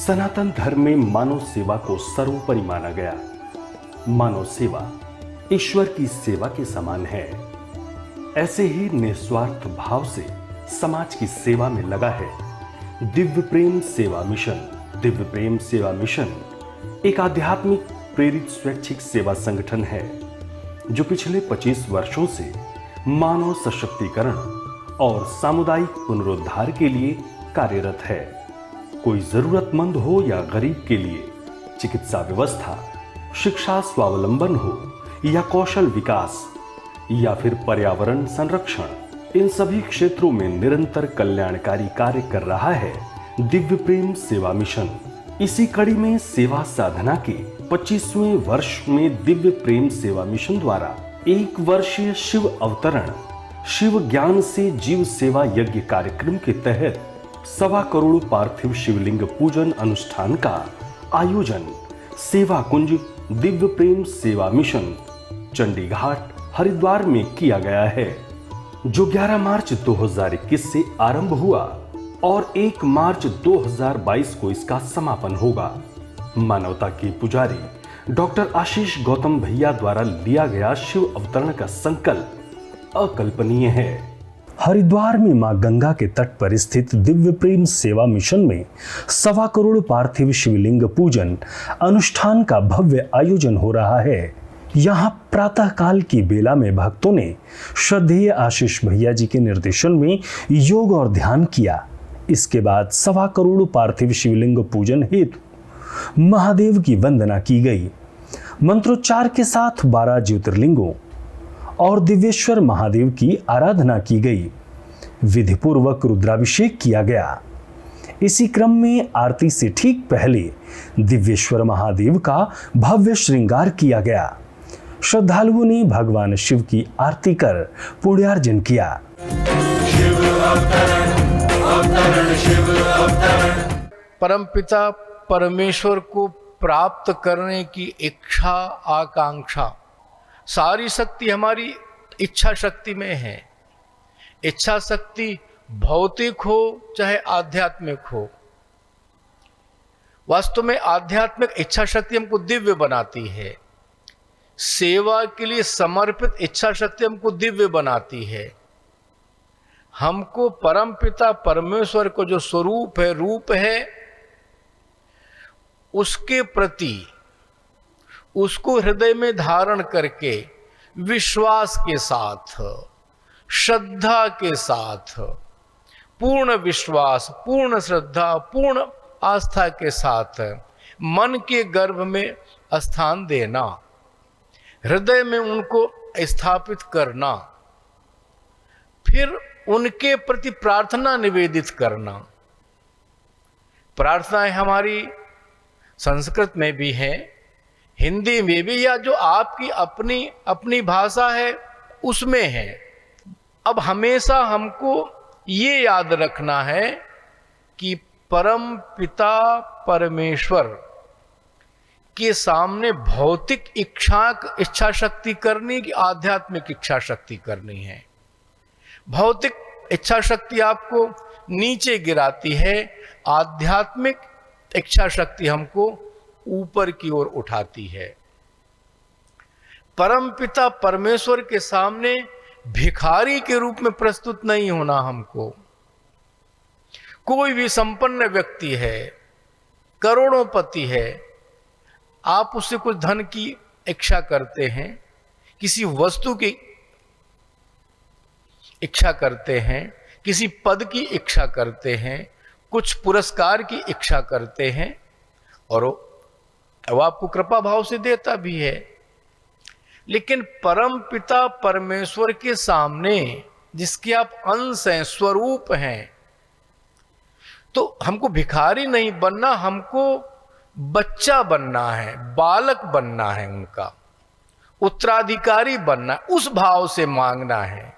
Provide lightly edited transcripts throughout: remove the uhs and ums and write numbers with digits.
सनातन धर्म में मानव सेवा को सर्वोपरि माना गया। मानव सेवा ईश्वर की सेवा के समान है। ऐसे ही निस्वार्थ भाव से समाज की सेवा में लगा है दिव्य प्रेम सेवा मिशन। दिव्य प्रेम सेवा मिशन एक आध्यात्मिक प्रेरित स्वैच्छिक सेवा संगठन है जो पिछले 25 वर्षों से मानव सशक्तिकरण और सामुदायिक पुनरुद्धार के लिए कार्यरत है। कोई जरूरतमंद हो या गरीब के लिए चिकित्सा व्यवस्था, शिक्षा स्वावलंबन हो या कौशल विकास या फिर पर्यावरण संरक्षण, इन सभी क्षेत्रों में निरंतर कल्याणकारी कार्य कर रहा है दिव्य प्रेम सेवा मिशन। इसी कड़ी में सेवा साधना के 25वें वर्ष में दिव्य प्रेम सेवा मिशन द्वारा 1 वर्षीय शिव अवतरण शिव ज्ञान से जीव सेवा यज्ञ कार्यक्रम के तहत 1.25 करोड़ पार्थिव शिवलिंग पूजन अनुष्ठान का आयोजन सेवा कुंज दिव्य प्रेम सेवा मिशन चंडीघाट हरिद्वार में किया गया है, जो 11 मार्च 2021 से आरंभ हुआ और 1 मार्च 2022 को इसका समापन होगा। मानवता के पुजारी डॉक्टर आशीष गौतम भैया द्वारा लिया गया शिव अवतरण का संकल्प अकल्पनीय है। हरिद्वार में मां गंगा के तट पर स्थित दिव्य प्रेम सेवा मिशन में 1.25 करोड़ पार्थिव शिवलिंग पूजन अनुष्ठान का भव्य आयोजन हो रहा है। यहाँ प्रातः काल की बेला में भक्तों ने श्रद्धेय आशीष भैया जी के निर्देशन में योग और ध्यान किया। इसके बाद 1.25 करोड़ पार्थिव शिवलिंग पूजन हेतु महादेव की वंदना की गई। मंत्रोच्चार के साथ 12 ज्योतिर्लिंगों और दिव्येश्वर महादेव की आराधना की गई। विधि पूर्वक रुद्राभिषेक किया गया। इसी क्रम में आरती से ठीक पहले दिव्येश्वर महादेव का भव्य श्रृंगार किया गया। श्रद्धालुओं ने भगवान शिव की आरती कर पुण्यार्जन किया। शिव अवतरण, अवतरण, शिव अवतरण। परमपिता परमेश्वर को प्राप्त करने की इच्छा आकांक्षा सारी शक्ति हमारी इच्छा शक्ति में है। इच्छा शक्ति भौतिक हो चाहे आध्यात्मिक हो। वास्तव में आध्यात्मिक इच्छा शक्ति हमको दिव्य बनाती है। सेवा के लिए समर्पित इच्छा शक्ति हमको दिव्य बनाती है। हमको परम पिता परमेश्वर को जो स्वरूप है, रूप है, उसके प्रति उसको हृदय में धारण करके विश्वास के साथ, श्रद्धा के साथ, पूर्ण विश्वास, पूर्ण श्रद्धा, पूर्ण आस्था के साथ मन के गर्भ में स्थान देना, हृदय में उनको स्थापित करना, फिर उनके प्रति प्रार्थना निवेदित करना। प्रार्थनाएं हमारी संस्कृत में भी है, हिंदी में भी, या जो आपकी अपनी अपनी भाषा है उसमें है। अब हमेशा हमको ये याद रखना है कि परम पिता परमेश्वर के सामने भौतिक इच्छा शक्ति करनी कि आध्यात्मिक इच्छा शक्ति करनी है। भौतिक इच्छा शक्ति आपको नीचे गिराती है, आध्यात्मिक इच्छा शक्ति हमको ऊपर की ओर उठाती है। परम पिता परमेश्वर के सामने भिखारी के रूप में प्रस्तुत नहीं होना हमको। कोई भी संपन्न व्यक्ति है, करोड़ोंपति है, आप उससे कुछ धन की इच्छा करते हैं, किसी वस्तु की इच्छा करते हैं, किसी पद की इच्छा करते हैं, कुछ पुरस्कार की इच्छा करते हैं, और वो आपको कृपा भाव से देता भी है। लेकिन परम पिता परमेश्वर के सामने जिसके आप अंश हैं, स्वरूप हैं, तो हमको भिखारी नहीं बनना, हमको बच्चा बनना है, बालक बनना है, उनका उत्तराधिकारी बनना है, उस भाव से मांगना है,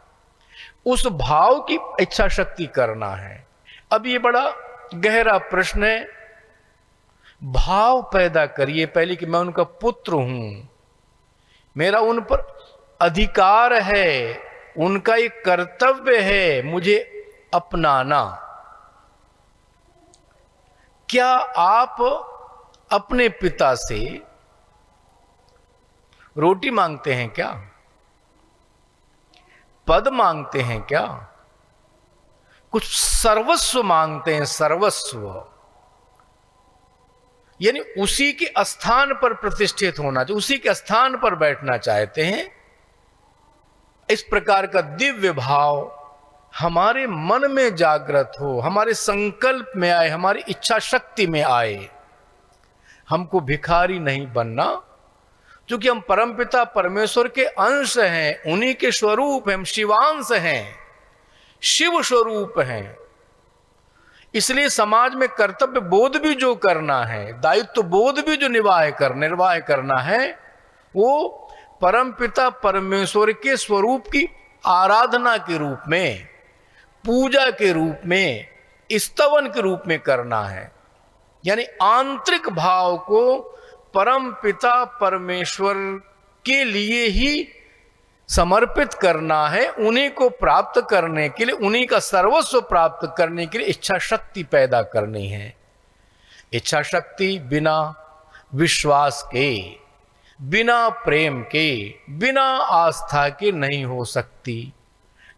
उस भाव की इच्छा शक्ति करना है। अब ये बड़ा गहरा प्रश्न है। भाव पैदा करिए पहले कि मैं उनका पुत्र हूं, मेरा उन पर अधिकार है, उनका एक कर्तव्य है मुझे अपनाना। क्या आप अपने पिता से रोटी मांगते हैं क्या? पद मांगते हैं क्या? कुछ सर्वस्व मांगते हैं, सर्वस्व, यानी उसी के स्थान पर प्रतिष्ठित होना चाहिए, उसी के स्थान पर बैठना चाहते हैं। इस प्रकार का दिव्य भाव हमारे मन में जागृत हो, हमारे संकल्प में आए, हमारी इच्छा शक्ति में आए। हमको भिखारी नहीं बनना, क्योंकि हम परमपिता परमेश्वर के अंश हैं, उन्हीं के स्वरूप हैं, हम शिवांश हैं, शिव स्वरूप हैं। इसलिए समाज में कर्तव्य बोध भी जो करना है, दायित्व बोध भी जो निर्वाह करना है, वो परमपिता परमेश्वर के स्वरूप की आराधना के रूप में, पूजा के रूप में, स्तवन के रूप में करना है। यानी आंतरिक भाव को परम पिता परमेश्वर के लिए ही समर्पित करना है, उन्हीं को प्राप्त करने के लिए, उन्हीं का सर्वस्व प्राप्त करने के लिए इच्छा शक्ति पैदा करनी है। इच्छा शक्ति बिना विश्वास के, बिना प्रेम के, बिना आस्था के नहीं हो सकती।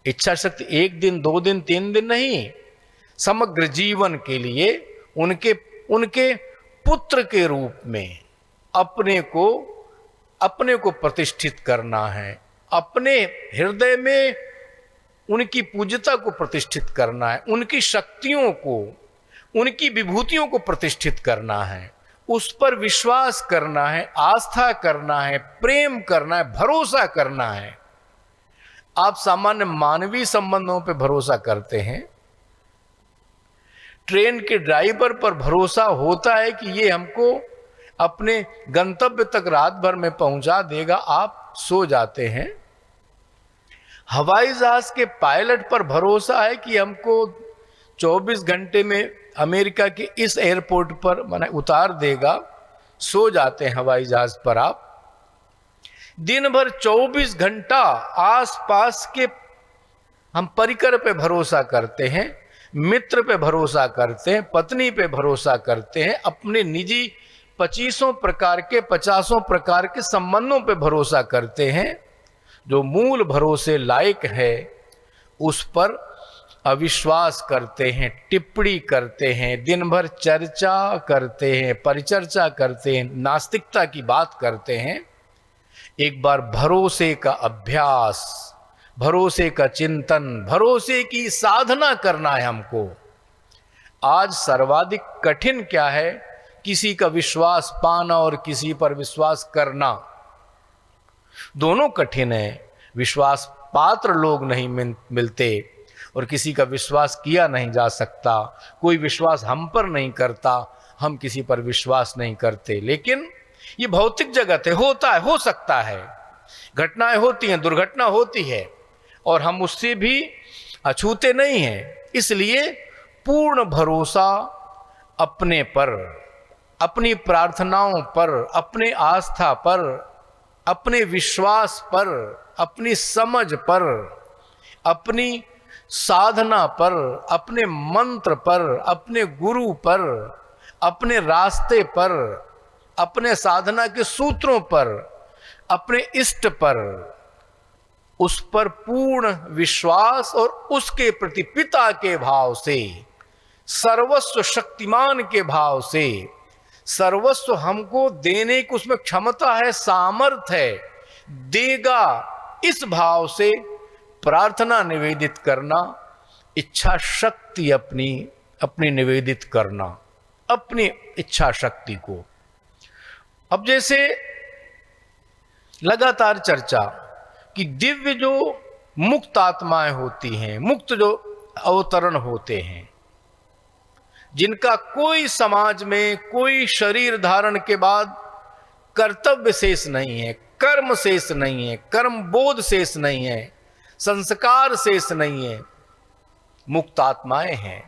इच्छा शक्ति 1 दिन 2 दिन 3 दिन नहीं, समग्र जीवन के लिए उनके पुत्र के रूप में अपने को प्रतिष्ठित करना है, अपने हृदय में उनकी पूज्यता को प्रतिष्ठित करना है, उनकी शक्तियों को, उनकी विभूतियों को प्रतिष्ठित करना है, उस पर विश्वास करना है, आस्था करना है, प्रेम करना है, भरोसा करना है। आप सामान्य मानवीय संबंधों पर भरोसा करते हैं, ट्रेन के ड्राइवर पर भरोसा होता है कि ये हमको अपने गंतव्य तक रात भर में पहुंचा देगा, आप सो जाते हैं। हवाई जहाज के पायलट पर भरोसा है कि हमको 24 घंटे में अमेरिका के इस एयरपोर्ट पर उतार देगा, सो जाते हैं हवाई जहाज पर। आप दिन भर 24 घंटा आसपास के हम परिकर पे भरोसा करते हैं, मित्र पे भरोसा करते हैं, पत्नी पे भरोसा करते हैं, अपने निजी 25 प्रकार के 50 प्रकार के संबंधों पे भरोसा करते हैं। जो मूल भरोसे लायक है उस पर अविश्वास करते हैं, टिप्पणी करते हैं, दिन भर चर्चा करते हैं, परिचर्चा करते हैं, नास्तिकता की बात करते हैं। एक बार भरोसे का अभ्यास, भरोसे का चिंतन, भरोसे की साधना करना है हमको। आज सर्वाधिक कठिन क्या है? किसी का विश्वास पाना और किसी पर विश्वास करना, दोनों कठिन है। विश्वास पात्र लोग नहीं मिलते और किसी का विश्वास किया नहीं जा सकता। कोई विश्वास हम पर नहीं करता, हम किसी पर विश्वास नहीं करते। लेकिन ये भौतिक जगत है, होता है, हो सकता है, घटनाएं होती हैं, दुर्घटना होती है और हम उससे भी अछूते नहीं हैं। इसलिए पूर्ण भरोसा अपने पर, अपनी प्रार्थनाओं पर, अपने आस्था पर, अपने विश्वास पर, अपनी समझ पर, अपनी साधना पर, अपने मंत्र पर, अपने गुरु पर, अपने रास्ते पर, अपने साधना के सूत्रों पर, अपने इष्ट पर, उस पर पूर्ण विश्वास और उसके प्रति पिता के भाव से, सर्वस्व शक्तिमान के भाव से, सर्वस्व हमको देने की उसमें क्षमता है, सामर्थ्य है, देगा, इस भाव से प्रार्थना निवेदित करना, इच्छा शक्ति अपनी निवेदित करना, अपनी इच्छा शक्ति को। अब जैसे लगातार चर्चा कि दिव्य जो मुक्त आत्माएं होती हैं, मुक्त जो अवतरण होते हैं, जिनका कोई समाज में, कोई शरीर धारण के बाद कर्तव्य शेष नहीं है, कर्म शेष नहीं है, कर्म बोध शेष नहीं है, संस्कार शेष नहीं है, मुक्त आत्माएं हैं।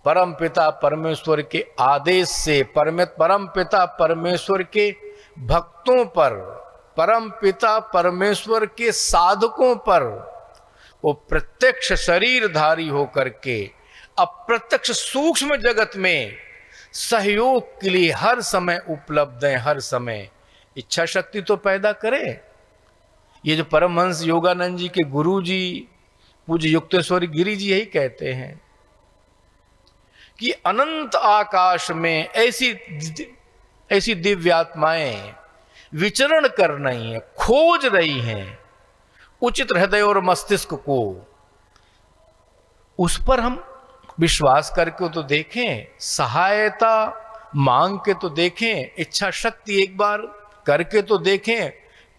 परम पिता परमेश्वर के आदेश से, परम पिता परमेश्वर के भक्तों पर, परम पिता परमेश्वर के साधकों पर वो प्रत्यक्ष शरीरधारी होकर के अप्रत्यक्ष सूक्ष्म जगत में सहयोग के लिए हर समय उपलब्ध हैं, हर समय। इच्छा शक्ति तो पैदा करें। ये जो परमहंस योगानंद जी के गुरु जी पूज्य युक्तेश्वर गिरि जी यही कहते हैं कि अनंत आकाश में ऐसी दिव्य आत्माएं विचरण कर रही हैं, खोज रही हैं उचित हृदय और मस्तिष्क को। उस पर हम विश्वास करके तो देखें, सहायता मांग के तो देखें, इच्छा शक्ति एक बार करके तो देखें,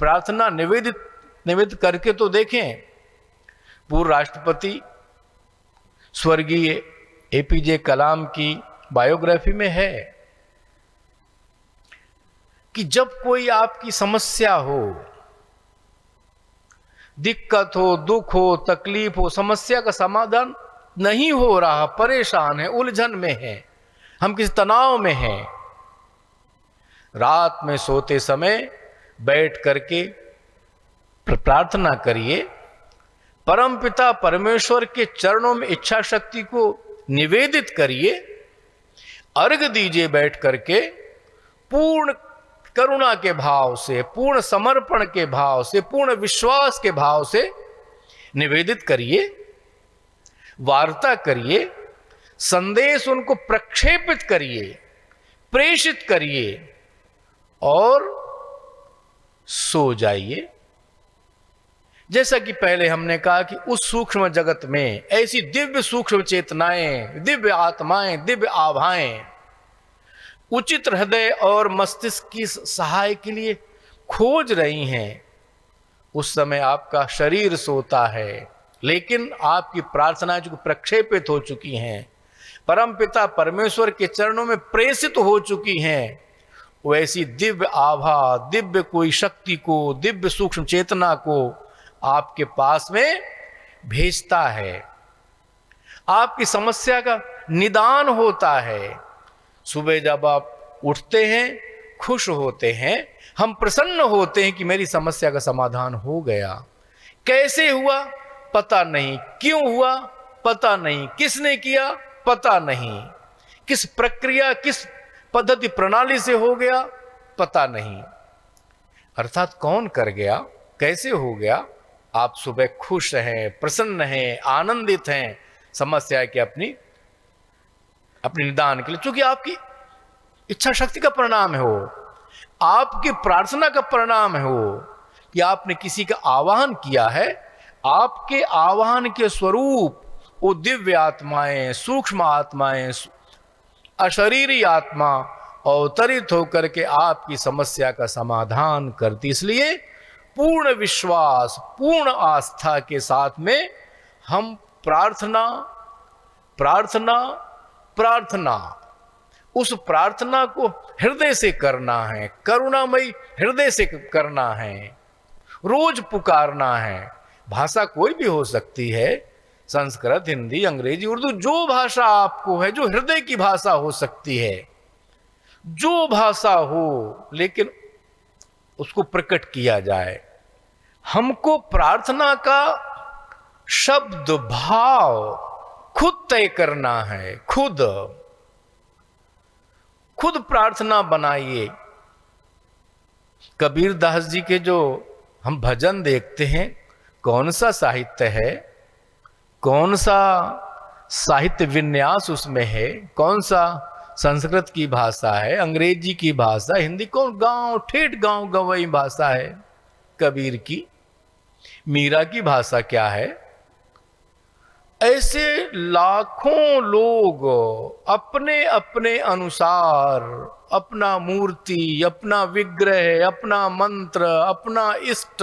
प्रार्थना निवेदित करके तो देखें। पूर्व राष्ट्रपति स्वर्गीय एपीजे कलाम की बायोग्राफी में है कि जब कोई आपकी समस्या हो, दिक्कत हो, दुख हो, तकलीफ हो, समस्या का समाधान नहीं हो रहा, परेशान है, उलझन में है, हम किसी तनाव में हैं, रात में सोते समय बैठ करके प्रार्थना करिए, परमपिता परमेश्वर के चरणों में इच्छा शक्ति को निवेदित करिए, अर्घ दीजिए बैठ करके, पूर्ण करुणा के भाव से, पूर्ण समर्पण के भाव से, पूर्ण विश्वास के भाव से निवेदित करिए, वार्ता करिए, संदेश उनको प्रक्षेपित करिए, प्रेषित करिए और सो जाइए। जैसा कि पहले हमने कहा कि उस सूक्ष्म जगत में ऐसी दिव्य सूक्ष्म चेतनाएं, दिव्य आत्माएं, दिव्य आभाएं उचित हृदय और मस्तिष्क की सहाय के लिए खोज रही हैं। उस समय आपका शरीर सोता है, लेकिन आपकी प्रार्थनाएं जो प्रक्षेपित हो चुकी हैं, परमपिता परमेश्वर के चरणों में प्रेषित हो चुकी हैं, वैसी दिव्य आभा, दिव्य कोई शक्ति को, दिव्य सूक्ष्म चेतना को आपके पास में भेजता है। आपकी समस्या का निदान होता है। सुबह जब आप उठते हैं, खुश होते हैं, हम प्रसन्न होते हैं कि मेरी समस्या का समाधान हो गया। कैसे हुआ पता नहीं, क्यों हुआ पता नहीं, किसने किया पता नहीं, किस प्रक्रिया, किस पद्धति प्रणाली से हो गया पता नहीं, अर्थात कौन कर गया, कैसे हो गया। आप सुबह खुश हैं, प्रसन्न हैं, आनंदित हैं समस्या के अपनी निदान के लिए, क्योंकि आपकी इच्छा शक्ति का परिणाम है, वो आपकी प्रार्थना का परिणाम है, वो कि आपने किसी का आवाहन किया है। आपके आवाहन के स्वरूप वो दिव्य आत्माएं, सूक्ष्म आत्माएं, अशरीरी आत्मा अवतरित होकर के आपकी समस्या का समाधान करती। इसलिए पूर्ण विश्वास, पूर्ण आस्था के साथ में हम प्रार्थना उस प्रार्थना को हृदय से करना है, करुणामयी हृदय से करना है, रोज पुकारना है। भाषा कोई भी हो सकती है, संस्कृत, हिंदी, अंग्रेजी, उर्दू, जो भाषा आपको है, जो हृदय की भाषा हो सकती है, जो भाषा हो, लेकिन उसको प्रकट किया जाए। हमको प्रार्थना का शब्द, भाव खुद तय करना है। खुद प्रार्थना बनाइए। कबीर दास जी के जो हम भजन देखते हैं, कौन सा साहित्य है, कौन सा साहित्य विन्यास उसमें है, कौन सा संस्कृत की भाषा है, अंग्रेजी की भाषा, हिंदी, कौन ठेठ गांव गवई भाषा है कबीर की, मीरा की भाषा क्या है। ऐसे लाखों लोग अपने अपने अनुसार अपना मूर्ति, अपना विग्रह, अपना मंत्र, अपना इष्ट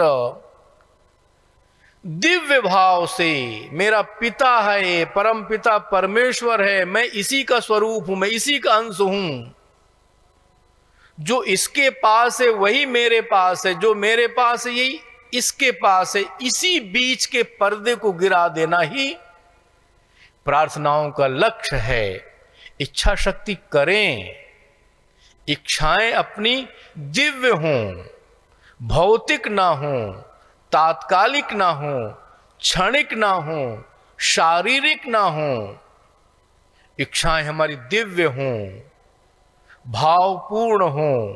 दिव्य भाव से, मेरा पिता है, परम पिता परमेश्वर है, मैं इसी का स्वरूप हूं, मैं इसी का अंश हूं, जो इसके पास है वही मेरे पास है, जो मेरे पास है यही इसके पास है। इसी बीच के पर्दे को गिरा देना ही प्रार्थनाओं का लक्ष्य है। इच्छा शक्ति करें, इच्छाएं अपनी दिव्य हों, भौतिक ना हों, तात्कालिक ना हों, क्षणिक ना हों, शारीरिक ना हों। इच्छाएं हमारी दिव्य हों, भावपूर्ण हों,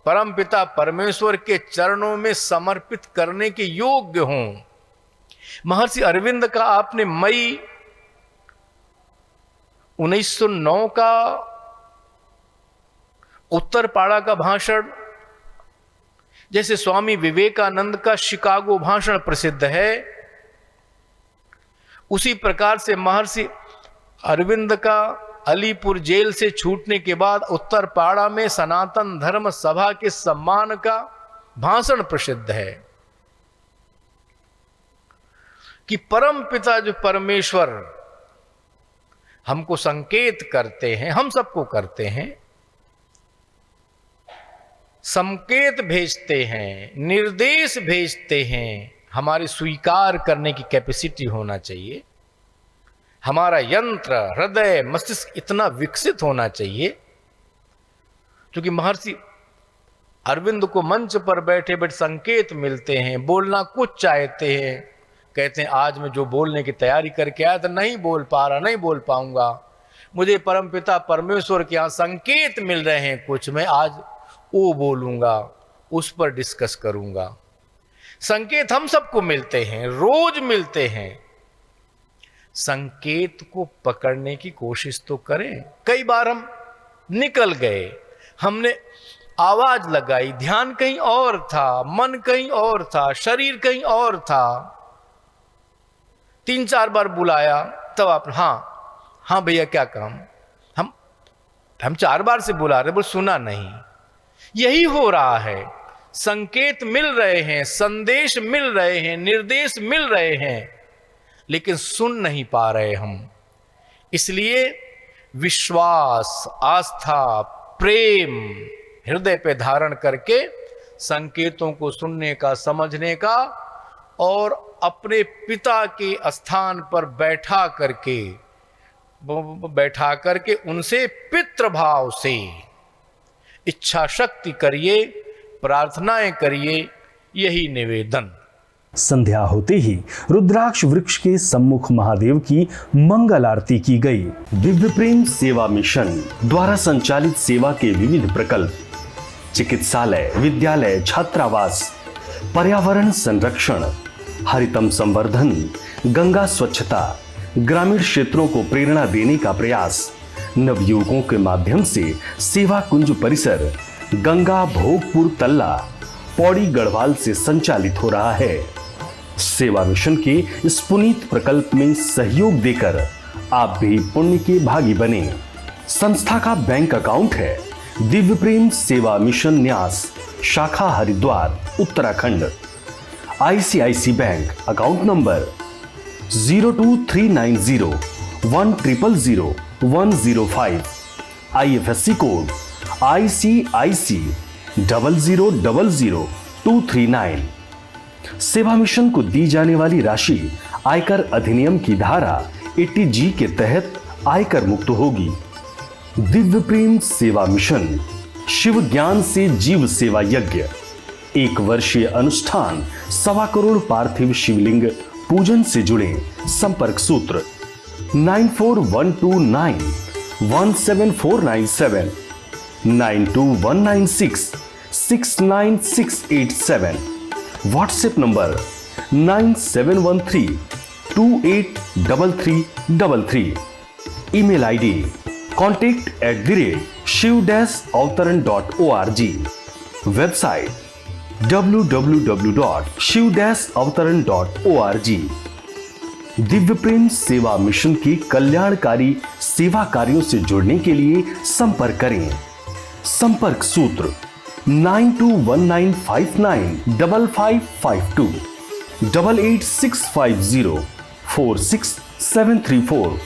परमपिता परमेश्वर के चरणों में समर्पित करने के योग्य हों। महर्षि अरविंद का आपने मई 1909 का उत्तरपाड़ा का भाषण, जैसे स्वामी विवेकानंद का शिकागो भाषण प्रसिद्ध है, उसी प्रकार से महर्षि अरविंद का अलीपुर जेल से छूटने के बाद उत्तरपाड़ा में सनातन धर्म सभा के सम्मान का भाषण प्रसिद्ध है कि परम पिता जो परमेश्वर हमको संकेत करते हैं, हम सबको करते हैं, संकेत भेजते हैं, निर्देश भेजते हैं, हमारी स्वीकार करने की कैपेसिटी होना चाहिए। हमारा यंत्र, हृदय, मस्तिष्क इतना विकसित होना चाहिए, क्योंकि महर्षि अरविंद को मंच पर बैठे बैठे संकेत मिलते हैं, बोलना कुछ चाहते हैं, कहते हैं आज मैं जो बोलने की तैयारी करके आया था नहीं बोल पा रहा, नहीं बोल पाऊंगा, मुझे परमपिता परमेश्वर के यहाँ संकेत मिल रहे हैं कुछ, मैं आज वो बोलूंगा, उस पर डिस्कस करूंगा। संकेत हम सबको मिलते हैं, रोज मिलते हैं। संकेत को पकड़ने की कोशिश तो करें। कई बार हम निकल गए, हमने आवाज लगाई, ध्यान कहीं और था, मन कहीं और था, शरीर कहीं और था, 3-4 बार बुलाया, तब आप हाँ भैया क्या काम, हम 4 बार से बुला रहे, बोल सुना नहीं। यही हो रहा है, संकेत मिल रहे हैं, संदेश मिल रहे हैं, निर्देश मिल रहे हैं, लेकिन सुन नहीं पा रहे हम। इसलिए विश्वास, आस्था, प्रेम हृदय पे धारण करके संकेतों को सुनने का, समझने का, और अपने पिता के स्थान पर बैठा करके उनसे पितृभाव से इच्छा शक्ति करिए, प्रार्थनाएं करिए, यही निवेदन। संध्या होते ही रुद्राक्ष वृक्ष के सम्मुख महादेव की मंगल आरती की गई। दिव्य प्रेम सेवा मिशन द्वारा संचालित सेवा के विविध प्रकल्प, चिकित्सालय, विद्यालय, छात्रावास, पर्यावरण संरक्षण, हरितम संवर्धन, गंगा स्वच्छता, ग्रामीण क्षेत्रों को प्रेरणा देने का प्रयास, नवयुवकों के माध्यम से सेवा कुंज परिसर गंगा भोगपुर तल्ला पौड़ी गढ़वाल से संचालित हो रहा है। सेवा मिशन के इस पुनीत प्रकल्प में सहयोग देकर आप भी पुण्य के भागी बने। संस्था का बैंक अकाउंट है दिव्य प्रेम सेवा मिशन न्यास, शाखा Haridwar, Uttarakhand. ICICI bank account number 0239010000105, IFSC code ICIC 0000239। सेवा मिशन को दी जाने वाली राशि आयकर अधिनियम की धारा 80G के तहत आयकर मुक्त होगी। दिव्य प्रेम सेवा मिशन शिव ज्ञान से जीव सेवा यज्ञ, 1 वर्षीय अनुष्ठान, 1.25 करोड़ पार्थिव शिवलिंग पूजन से जुड़े। संपर्क सूत्र 9412917497, 9219669687, WhatsApp number 9713283333, email ID contact@shiv-avtaran.org, website www.shiv-avtaran.org। Divya प्रेम सेवा मिशन की कल्याणकारी सेवा कार्यों से जुड़ने के लिए संपर्क करें। संपर्क सूत्र 9219595552, 8865046734,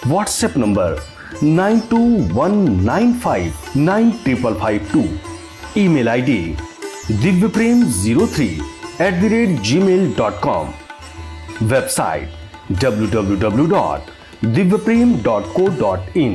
WhatsApp number 9219595552, email ID divyprem03@gmail.com, website www.divyaprem.co.in,